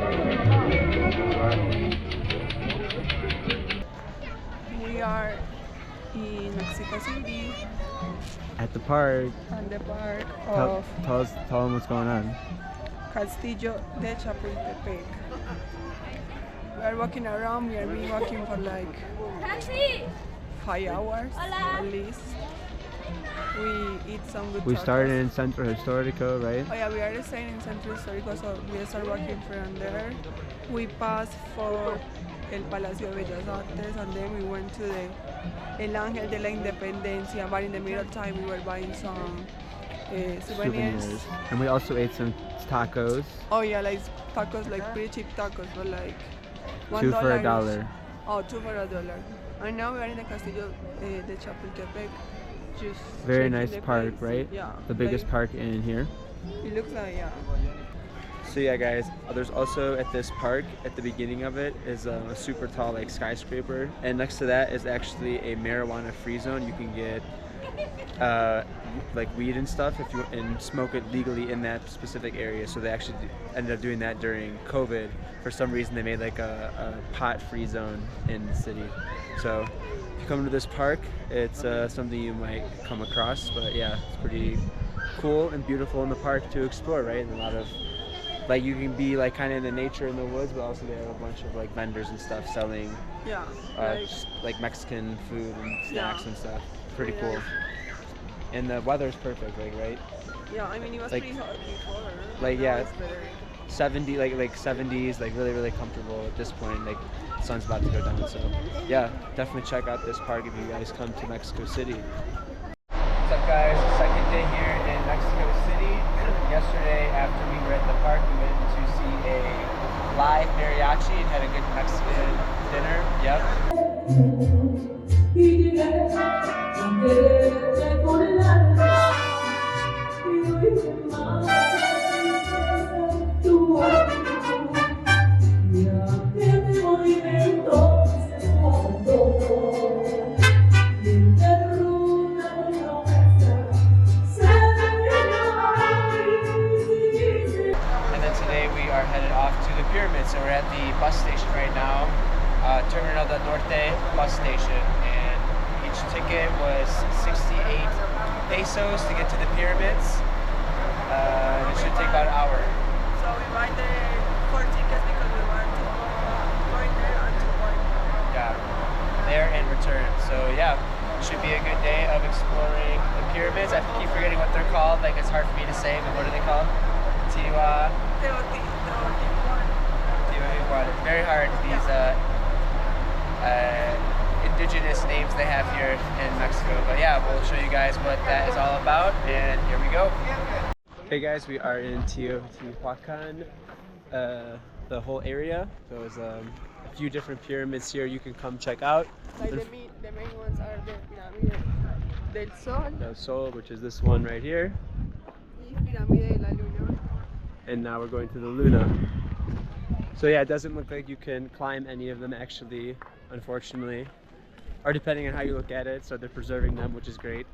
We are in Mexico City At the park. at the park Tell, of tell them what's going on. Castillo de Chapultepec. We are walking around. We have been walking for like 5 hours at least. We eat some good We tacos. started in Centro Histórico, right? Oh yeah, we are staying in Centro Histórico, so we start walking from there. We passed for El Palacio de Bellas Artes, and then we went to the El Ángel de la Independencia, but in the middle time we were buying some souvenirs. And we also ate some tacos. Oh yeah, like tacos, like pretty cheap tacos, but like $1. 2 for $1. Oh, 2 for $1. And now we are in the Castillo de Chapultepec. Just Very checking nice the park, place. right? Yeah. The biggest like, park in here. It looks like, yeah. So yeah, guys, there's also at this park, at the beginning of it, is a super tall like skyscraper, and next to that is actually a marijuana-free zone. You can get like weed and stuff if you and smoke it legally in that specific area. So they actually ended up doing that during COVID. For some reason, they made like a pot-free zone in the city. So if you come to this park, it's something you might come across. But yeah, it's pretty cool and beautiful in the park to explore, right? And a lot of like you can be like kind of in the nature in the woods, but also they have a bunch of like vendors and stuff selling Yeah. just, like Mexican food and snacks Yeah. and stuff. Pretty Yeah. cool. And the weather's perfect, like right? Yeah, I mean it was Like- pretty hot before. like, Now yeah. it's better. 70s, like really comfortable at this point. Like the sun's about to go down, so yeah, definitely check out this park if you guys come to Mexico City. What's up, guys? Second day here in Mexico City. Yesterday, after we were at the park, we went to see a live mariachi and had a good Mexican dinner. Yep. And then today we are headed off to the pyramids. So we're at the bus station right now, Terminal del Norte bus station, and each ticket was 68 pesos to get to the pyramids. It should take about an hour. So we buy the 4 tickets because we want to going there and to going. Yeah, there and return. So yeah, should be a good day of exploring the pyramids. I keep forgetting what they're called. Like it's hard for me to say, but what are they called? Teotihuacan. It's very hard. These indigenous names they have here in Mexico. But yeah, we'll show you guys what that is all about. And here we go. Hey guys, we are in Teotihuacan, the whole area. So there's a few different pyramids here you can come check out. Like the main ones are the Pirámide del Sol, Del Sol, which is this one right here. y Pirámide de la Luna. And now we're going to the Luna. So yeah, it doesn't look like you can climb any of them actually, unfortunately, or depending on how you look at it. So they're preserving them, which is great.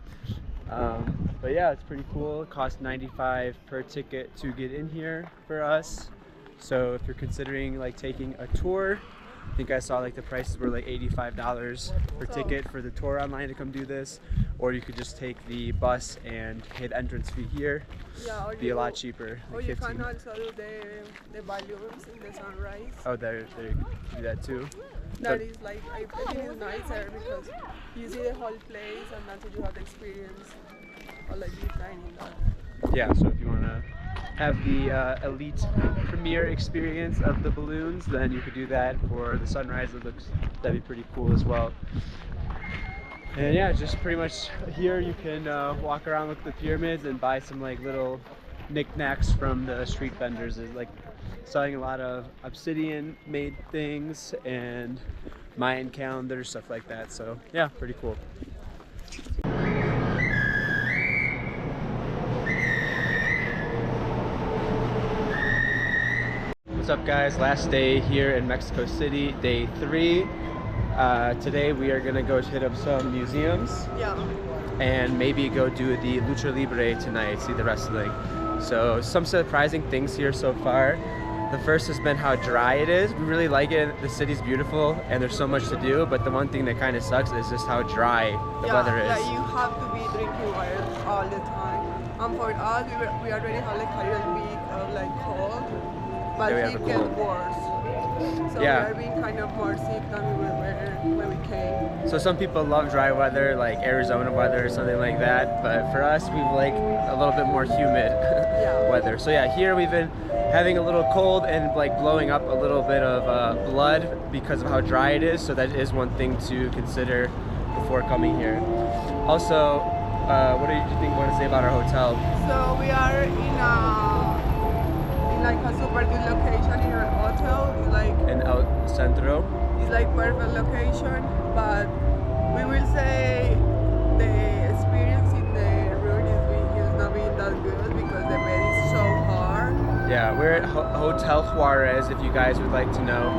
But yeah, it's pretty cool. It costs $95 per ticket to get in here for us. So if you're considering like taking a tour, I think I saw like the prices were like $85 per ticket for the tour online to come do this, or you could just take the bus and pay the entrance fee here. Yeah, or It'd be a lot cheaper. Or Like you 15. can also do the balloons in the sunrise. Oh, there you can do that too. That is like, I think it's nicer because you see the whole place and until you have the experience or like you dining that. Yeah, so if you want to have the elite premiere experience of the balloons, then you could do that for the sunrise. That'd be pretty cool as well. And yeah, just pretty much here you can walk around, look at the pyramids, and buy some like little knickknacks from the street vendors. There's like selling a lot of obsidian made things and Mayan calendars, stuff like that. So yeah, pretty cool. What's up, guys? Last day here in Mexico City, day 3. Today we are gonna go hit up some museums. Yeah. And maybe go do the Lucha Libre tonight, see the wrestling. So some surprising things here so far. The first has been how dry it is. We really like it. The city's beautiful and there's so much to do, but the one thing that kind of sucks is just how dry the weather is. Like you have to be drinking water all the time. And for us, we already have like a little bit of like cold, but Yeah, it gets worse. So we are being kind of more sick than we were when we came. So some people love dry weather, like Arizona weather or something like that, but for us, we like a little bit more humid weather. So yeah, here we've been having a little cold and like blowing up a little bit of blood because of how dry it is. So that is one thing to consider before coming here. Also, what do you want to say about our hotel? So we are in like a super good location in our hotel. It's like in El Centro. It's like perfect location, but we will say the experience in the room is not being that good because the bed is so hard. Yeah, we're at Hotel Juarez, if you guys would like to know.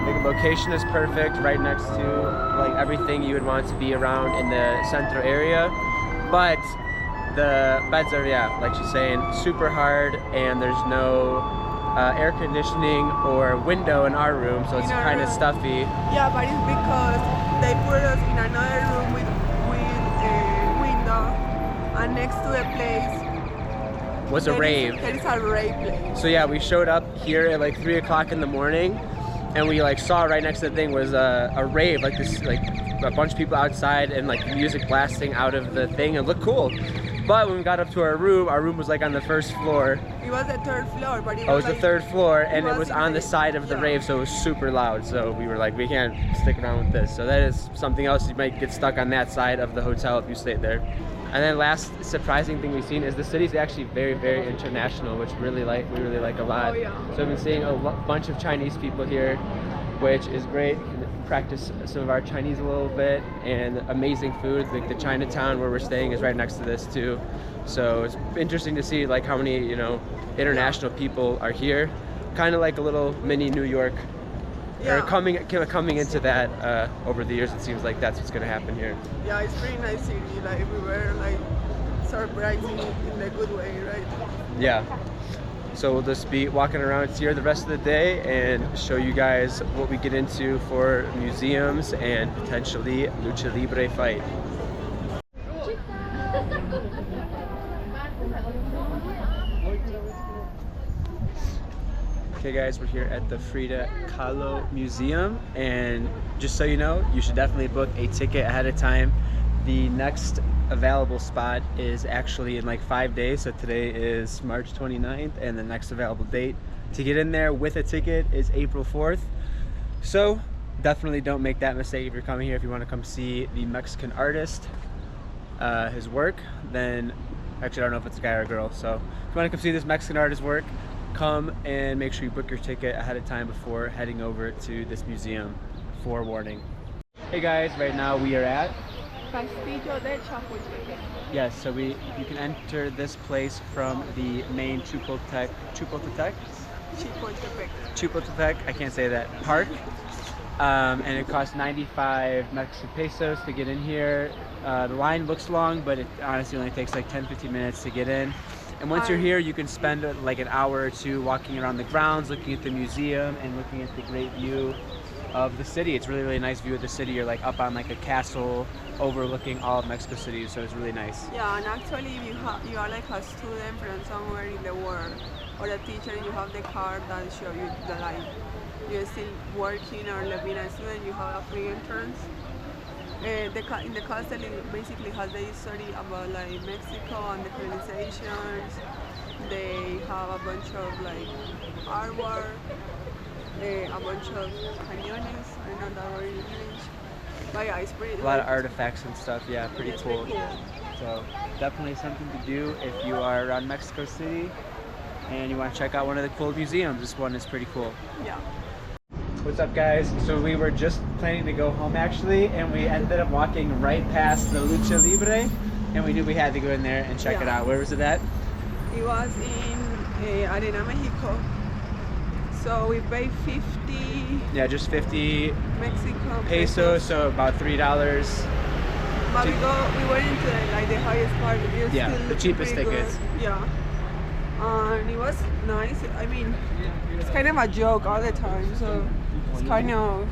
The location is perfect, right next to like everything you would want to be around in the Centro area. But the beds are, like she's saying, super hard, and there's no air conditioning or window in our room, so it's kind of stuffy. Yeah, but it's because they put us in another room with a window, and next to the place was a rave. There is a rave place. So yeah, we showed up here at like 3 o'clock in the morning, and we like saw right next to the thing was a rave, like this, like a bunch of people outside and like music blasting out of the thing. It looked cool. But when we got up to our room was like on the first floor. It was the third floor, but it was like, the third floor, and it was on the side of the rave, so it was super loud. So we were like, we can't stick around with this. So that is something else. You might get stuck on that side of the hotel if you stay there. And then last surprising thing we've seen is the city's actually very, very international, which we really like a lot. So I've been seeing a bunch of Chinese people here, which is great. Practice some of our Chinese a little bit, and amazing food. Like the Chinatown where we're staying is right next to this too. So it's interesting to see like how many, international people are here. Kind of like a little mini New York. Or coming into that over the years. It seems like that's what's gonna happen here. Yeah, it's pretty nice city. Like we were like surprising in a good way, right? Yeah. So we'll just be walking around here the rest of the day and show you guys what we get into for museums and potentially Lucha Libre fight. Okay guys, we're here at the Frida Kahlo Museum, and just so you know, you should definitely book a ticket ahead of time. The next available spot is actually in like 5 days, so today is March 29th, and the next available date to get in there with a ticket is April 4th. So definitely don't make that mistake if you're coming here. If you want to come see the Mexican artist, his work, then actually I don't know if it's a guy or a girl, so if you want to come see this Mexican artist's work, come and make sure you book your ticket ahead of time before heading over to this museum. Forewarning. Hey guys, right now we are at Castillo de Chapultepec. Yes, so you can enter this place from the main Chapultepec, I can't say that, park. And it costs 95 Mexican pesos to get in here. The line looks long, but it honestly only takes like 10-15 minutes to get in. And once you're here, you can spend like an hour or two walking around the grounds, looking at the museum and looking at the great view of the city. It's really, really nice view of the city. You're like up on like a castle overlooking all of Mexico City, so it's really nice. Yeah, and actually if you are like a student from somewhere in the world, or a teacher, and you have the card that show you that like you're still working or like being a student, you have a free entrance. In the castle it basically has the history about like Mexico and the colonizations. They have a bunch of like artwork, a bunch of cañones, I don't know that word in English. But yeah, it's pretty. A lot of artifacts and stuff, yeah, pretty cool. Pretty cool. So definitely something to do if you are around Mexico City and you want to check out one of the cool museums. This one is pretty cool. Yeah. What's up guys? So we were just planning to go home actually, and we ended up walking right past the Lucha Libre, and we knew we had to go in there and check it out. Where was it at? It was in Arena Mexico. So we paid 50. Yeah, just 50 Mexican pesos, so about $3. But we went into the highest part. It yeah, the cheapest tickets. Good. Yeah. And it was nice. I mean, it's kind of a joke all the time. So it's kind of.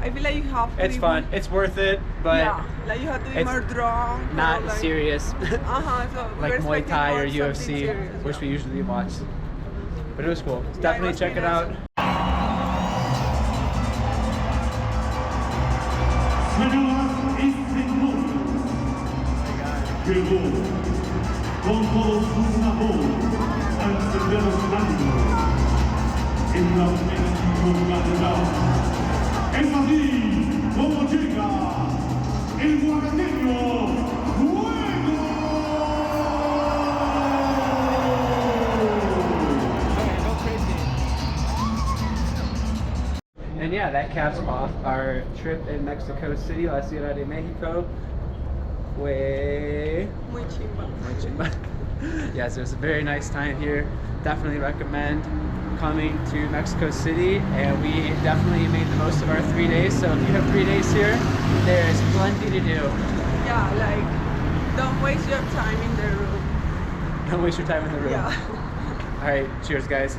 I feel like you have to. It's be fun. It's worth it, but yeah, like you have to be it's more drunk. or not like, serious. So Like we're Muay expecting Thai or more something UFC, serious, which yeah. we usually watch. But it was cool. Yeah, it Definitely was check it really out. nice. Señoras y señores, llegó con todo su sabor a encender los ánimos en la México natural. Es así como llega el oaxaqueño Fuego. And yeah, that caps off our trip in Mexico City, La Ciudad de Mexico. Muy chimba. Yes, it was a very nice time here. Definitely recommend coming to Mexico City, and we definitely made the most of our 3 days. So if you have 3 days here, there is plenty to do. Yeah, like don't waste your time in the room. Don't waste your time in the room. Yeah. All right, cheers, guys.